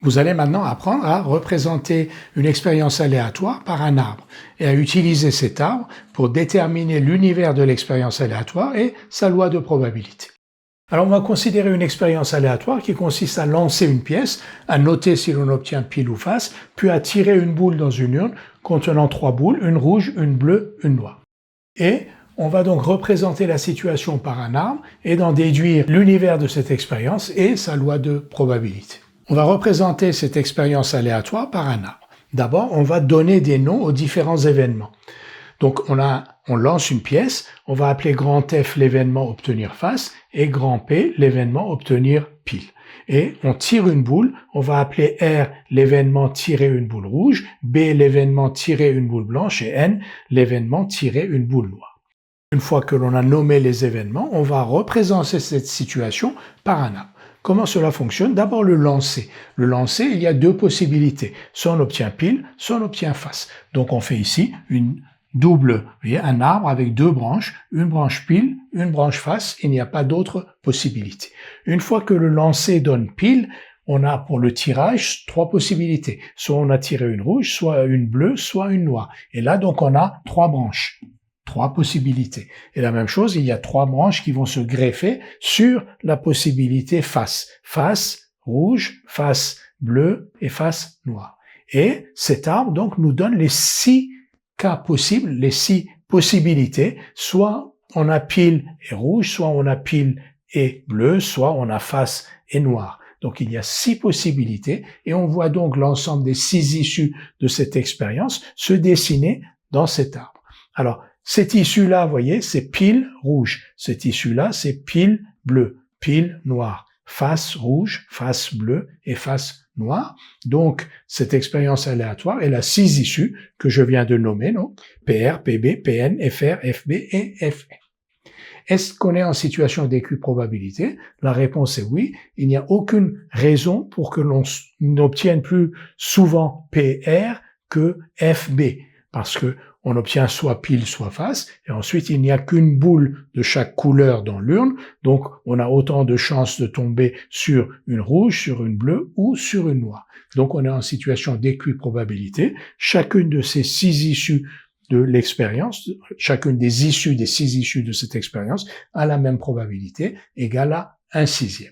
Vous allez maintenant apprendre à représenter une expérience aléatoire par un arbre et à utiliser cet arbre pour déterminer l'univers de l'expérience aléatoire et sa loi de probabilité. Alors on va considérer une expérience aléatoire qui consiste à lancer une pièce, à noter si l'on obtient pile ou face, puis à tirer une boule dans une urne contenant 3 boules, une rouge, une bleue, une noire. Et on va donc représenter la situation par un arbre et d'en déduire l'univers de cette expérience et sa loi de probabilité. On va représenter cette expérience aléatoire par un arbre. D'abord, on va donner des noms aux différents événements. Donc, on lance une pièce, on va appeler grand F l'événement obtenir face et grand P l'événement obtenir pile. Et on tire une boule, on va appeler R l'événement tirer une boule rouge, B l'événement tirer une boule blanche et N l'événement tirer une boule noire. Une fois que l'on a nommé les événements, on va représenter cette situation par un arbre. Comment cela fonctionne? D'abord le lancer. Le lancer, il y a deux possibilités. Soit on obtient pile, soit on obtient face. Donc on fait ici une double, vous voyez, un arbre avec deux branches, une branche pile, une branche face, il n'y a pas d'autre possibilité. Une fois que le lancer donne pile, on a pour le tirage 3 possibilités. Soit on a tiré une rouge, soit une bleue, soit une noire. Et là donc on a 3 branches. 3 possibilités. Et la même chose, il y a 3 branches qui vont se greffer sur la possibilité face. Face rouge, face bleu et face noire. Et cet arbre, donc, nous donne les 6 cas possibles, les 6 possibilités. Soit on a pile et rouge, soit on a pile et bleu, soit on a face et noir. Donc, il y a 6 possibilités et on voit donc l'ensemble des 6 issues de cette expérience se dessiner dans cet arbre. Alors, cette issue-là, vous voyez, c'est pile rouge. Cette issue-là, c'est pile bleu, pile noir, face rouge, face bleue et face noire. Donc, cette expérience aléatoire, elle a 6 issues que je viens de nommer, donc PR, PB, PN, FR, FB et FE. Est-ce qu'on est en situation d'équiprobabilité? La réponse est oui. Il n'y a aucune raison pour que l'on n'obtienne plus souvent PR que FB, parce que on obtient soit pile, soit face, et ensuite il n'y a qu'une boule de chaque couleur dans l'urne, donc on a autant de chances de tomber sur une rouge, sur une bleue ou sur une noire. Donc on est en situation d'équiprobabilité. Chacune de ces 6 issues de l'expérience, chacune des issues des 6 issues de cette expérience a la même probabilité, égale à 1/6.